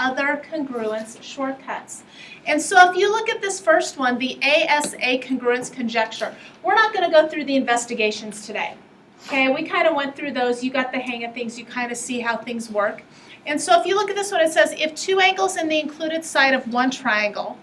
other congruence shortcuts. And so if you look at this first one, the ASA congruence conjecture, we're not going to go through the investigations today. Okay, we kind of went through those. You got the hang of things. You kind of see how things work. And so if you look at this one, it says if two angles in the included side of one triangle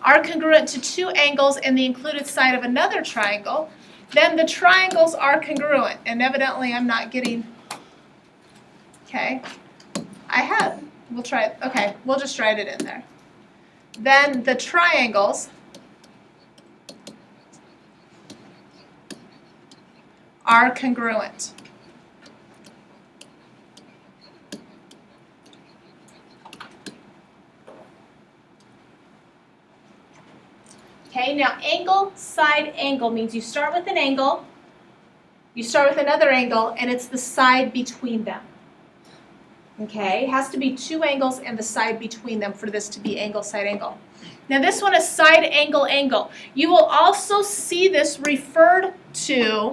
are congruent to two angles in the included side of another triangle, then the triangles are congruent. And evidently I'm not getting, okay, I have. We'll try it. Okay, we'll just write it in there. Then the triangles are congruent. Okay, now angle, side, angle means you start with an angle, you start with another angle, and it's the side between them. Okay, it has to be two angles and the side between them for this to be angle, side, angle. Now this one is side, angle, angle. You will also see this referred to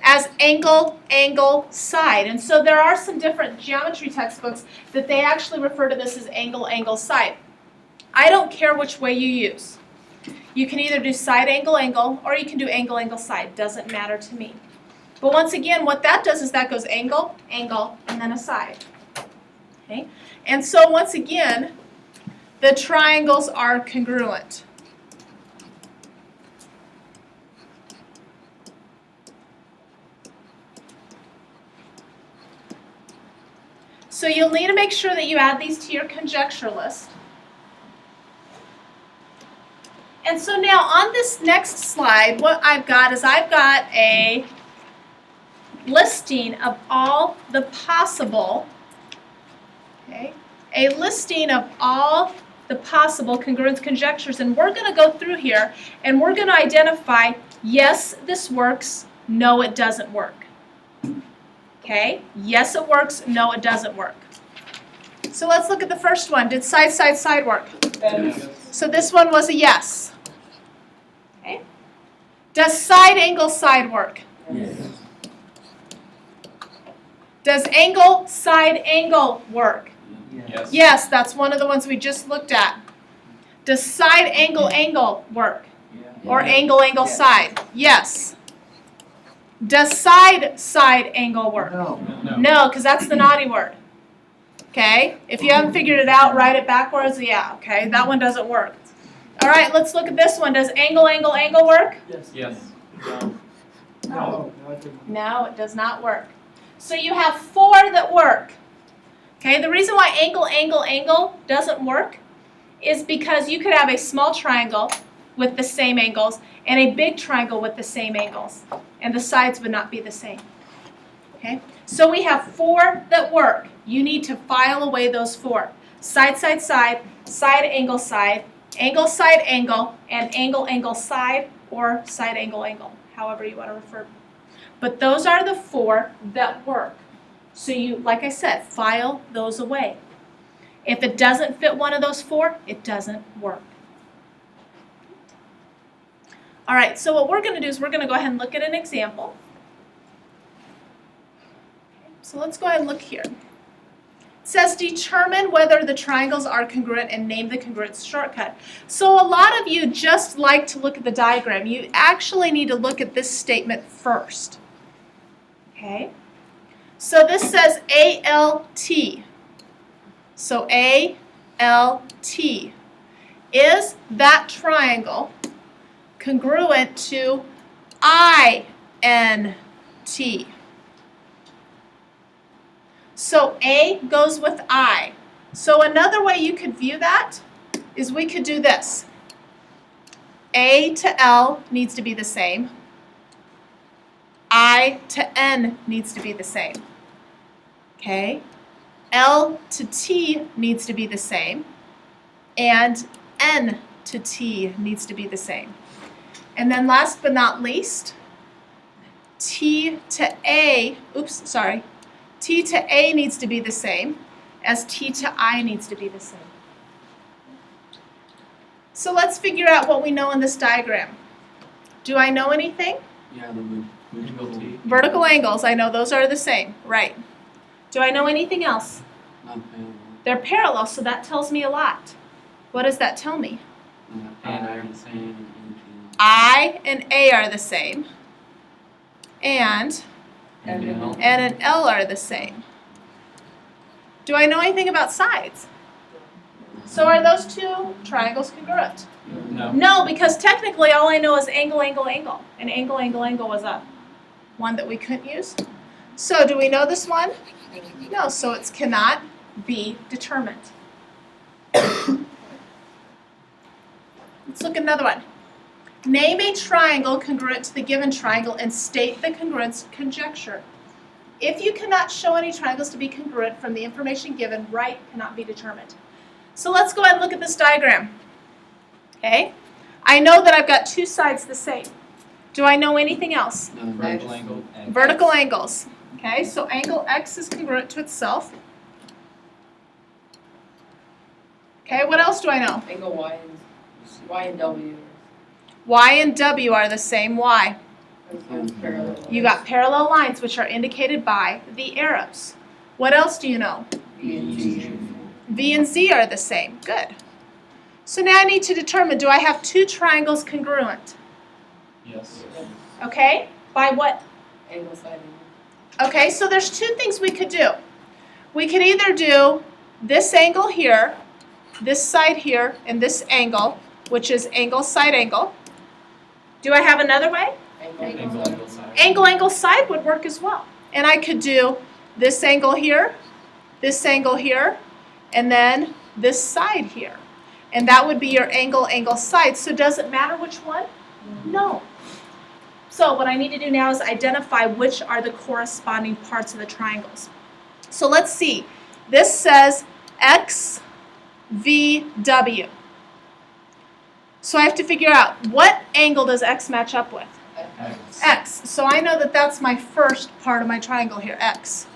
as angle, angle, side. And so there are some different geometry textbooks that they actually refer to this as angle, angle, side. I don't care which way you use. You can either do side, angle, angle, or you can do angle, angle, side. Doesn't matter to me. But once again, what that does is that goes angle, angle, and then a side. Okay? And so once again, the triangles are congruent. So you'll need to make sure that you add these to your conjecture list. And so now on this next slide, what I've got is I've got a listing of all the possible, okay, a listing of all the possible congruence conjectures. And we're going to go through here and we're going to identify, yes, this works, no, it doesn't work. Okay, yes, it works, no, it doesn't work. So let's look at the first one. Did side, side, side work? Yes. So this one was a yes. Okay. Does side, angle, side work? Yes. Does angle, side, angle work? Yes. Yes, that's one of the ones we just looked at. Does side, angle, angle work? Or angle, angle, side? Yes. Does side, side, angle work? No, because that's the naughty word. Okay? If you haven't figured it out, write it backwards. Yeah, okay? That one doesn't work. All right, let's look at this one. Does angle, angle, angle work? Yes. No. No, it does not work. So you have four that work. Okay, the reason why angle, angle, angle doesn't work is because you could have a small triangle with the same angles and a big triangle with the same angles, and the sides would not be the same. Okay, so we have four that work. You need to file away those four. Side, side, side, side, angle, side, angle, side, angle, and angle, angle, side, or side, angle, angle, however you want to refer. But those are the four that work. So you, like I said, file those away. If it doesn't fit one of those four, it doesn't work. All right, so what we're going to do is we're going to go ahead and look at an example. So let's go ahead and look here. It says determine whether the triangles are congruent and name the congruence shortcut. So a lot of you just like to look at the diagram. You actually need to look at this statement first. Okay? So this says ALT. So ALT. Is that triangle congruent to INT? So A goes with I. So another way you could view that is we could do this. A to L needs to be the same. I to N needs to be the same. Okay? L to T needs to be the same. And N to T needs to be the same. And then last but not least, T to A, T to A needs to be the same as T to I needs to be the same. So let's figure out what we know in this diagram. Do I know anything? Yeah, the vertical T. Vertical angles, I know those are the same, right. Do I know anything else? Non-parallel. They're parallel, so that tells me a lot. What does that tell me? I and A are the same. And N and L are the same. Do I know anything about sides? So are those two triangles congruent? No. No, because technically all I know is angle, angle, angle. And angle, angle, angle was a one that we couldn't use. So do we know this one? No, so it cannot be determined. Let's look at another one. Name a triangle congruent to the given triangle and state the congruence conjecture. If you cannot show any triangles to be congruent from the information given, right cannot be determined. So let's go ahead and look at this diagram. Okay? I know that I've got two sides the same. Do I know anything else? Vertical angle. Vertical angles. Okay, so angle X is congruent to itself. Okay, what else do I know? Angle Y and W. Y and W are the same. Why? Parallel. You got parallel lines which are indicated by the arrows. What else do you know? V and G. V and Z are the same. Good. So now I need to determine, do I have two triangles congruent? Yes. Okay, by what? Angle side. Okay, so there's two things we could do. We could either do this angle here, this side here, and this angle, which is angle, side, angle. Do I have another way? Angle side. Angle, angle, side would work as well. And I could do this angle here, and then this side here. And that would be your angle, angle, side. So does it matter which one? No. So what I need to do now is identify which are the corresponding parts of the triangles. So let's see. This says X, V, W. So I have to figure out what angle does X match up with? X. X. So I know that that's my first part of my triangle here, X.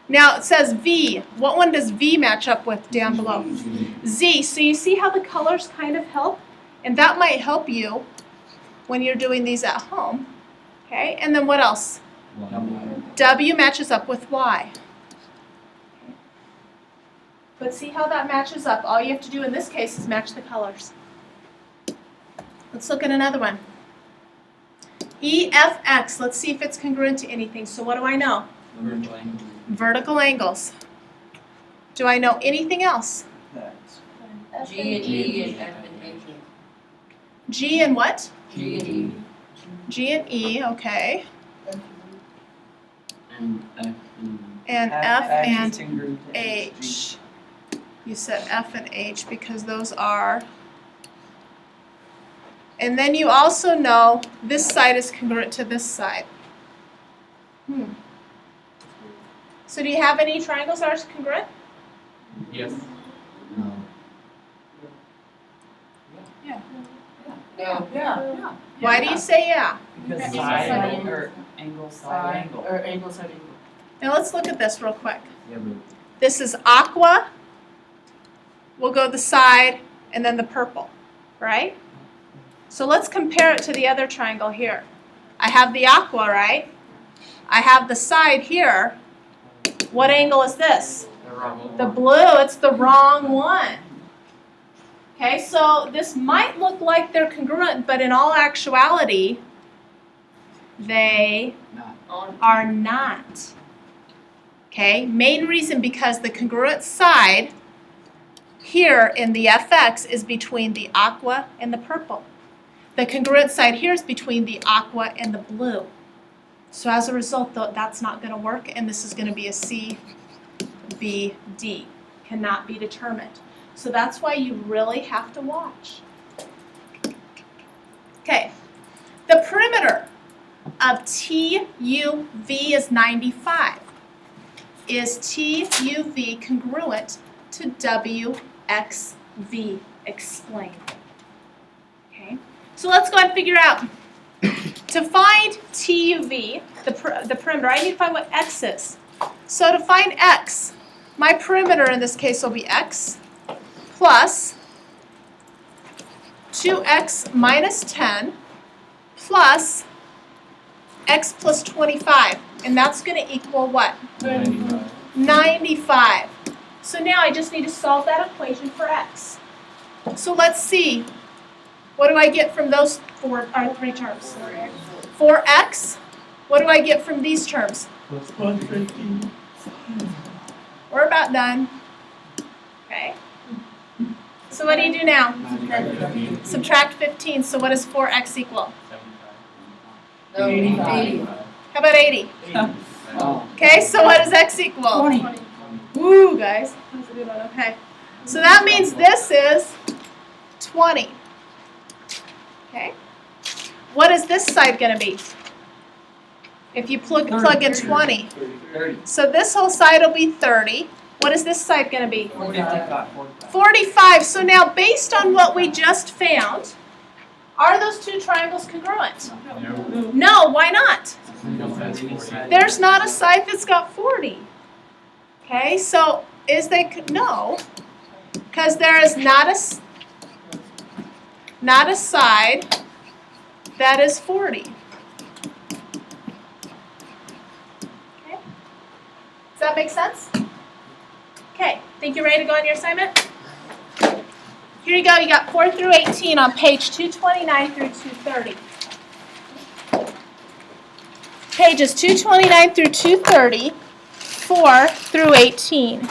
Now it says V. What one does V match up with down below? Z. So you see how the colors kind of help? And that might help you when you're doing these at home. Okay, and then what else? W matches up with Y. But see how that matches up? All you have to do in this case is match the colors. Let's look at another one. EFX. Let's see if it's congruent to anything. So what do I know? Vertical angle. Vertical angles. Do I know anything else? G and E and F and H. G and what? G and E. G and E, okay. And F And F and and H. You said F and H because those are. And then you also know this side is congruent to this side. So do you have any triangles that are congruent? Yes. No. Yeah. Why do you say yeah? Because Because side side angle or angle side angle. Or angle side angle. Now let's look at this real quick. Yeah, but This is aqua. We'll go the side and then the purple, right? So let's compare it to the other triangle here. I have the aqua, right? I have the side here. What angle is this? The blue, it's the wrong one. Okay, so this might look like they're congruent, but in all actuality, they are not. Okay, main reason because the congruent side here in the FX is between the aqua and the purple. The congruent side here is between the aqua and the blue. So as a result, that's not going to work, and this is going to be a C, B, D. Cannot be determined. So that's why you really have to watch. Okay, the perimeter of TUV is 95. Is TUV congruent to WXV? Explain. Okay, so let's go ahead and figure out. To find TUV, the perimeter, I need to find what X is. So to find X, my perimeter in this case will be X plus 2X minus 10 plus X plus 25. And that's going to equal what? 95. So now I just need to solve that equation for x. So let's see. What do I get from those three terms? 4x. What do I get from these terms? We're about done. Okay. So what do you do now? Subtract 15. So what does 4x equal? 75. No, 85. How about 80? Okay, so what does x equal? 20. Woo, guys. That's a good one. Okay. So that means this is 20. Okay. What is this side going to be? If you plug in 20. 30. So this whole side will be 30. What is this side going to be? 45. 45. So now based on what we just found, are those two triangles congruent? No. No, why not? That's 40. There's not a side that's got 40. Okay, so no, because there is not a side that is 40. Okay, does that make sense? Okay, think you're ready to go on your assignment? Here you go, you got 4 through 18 on page 229 through 230. Pages 229 through 230, 4 through 18.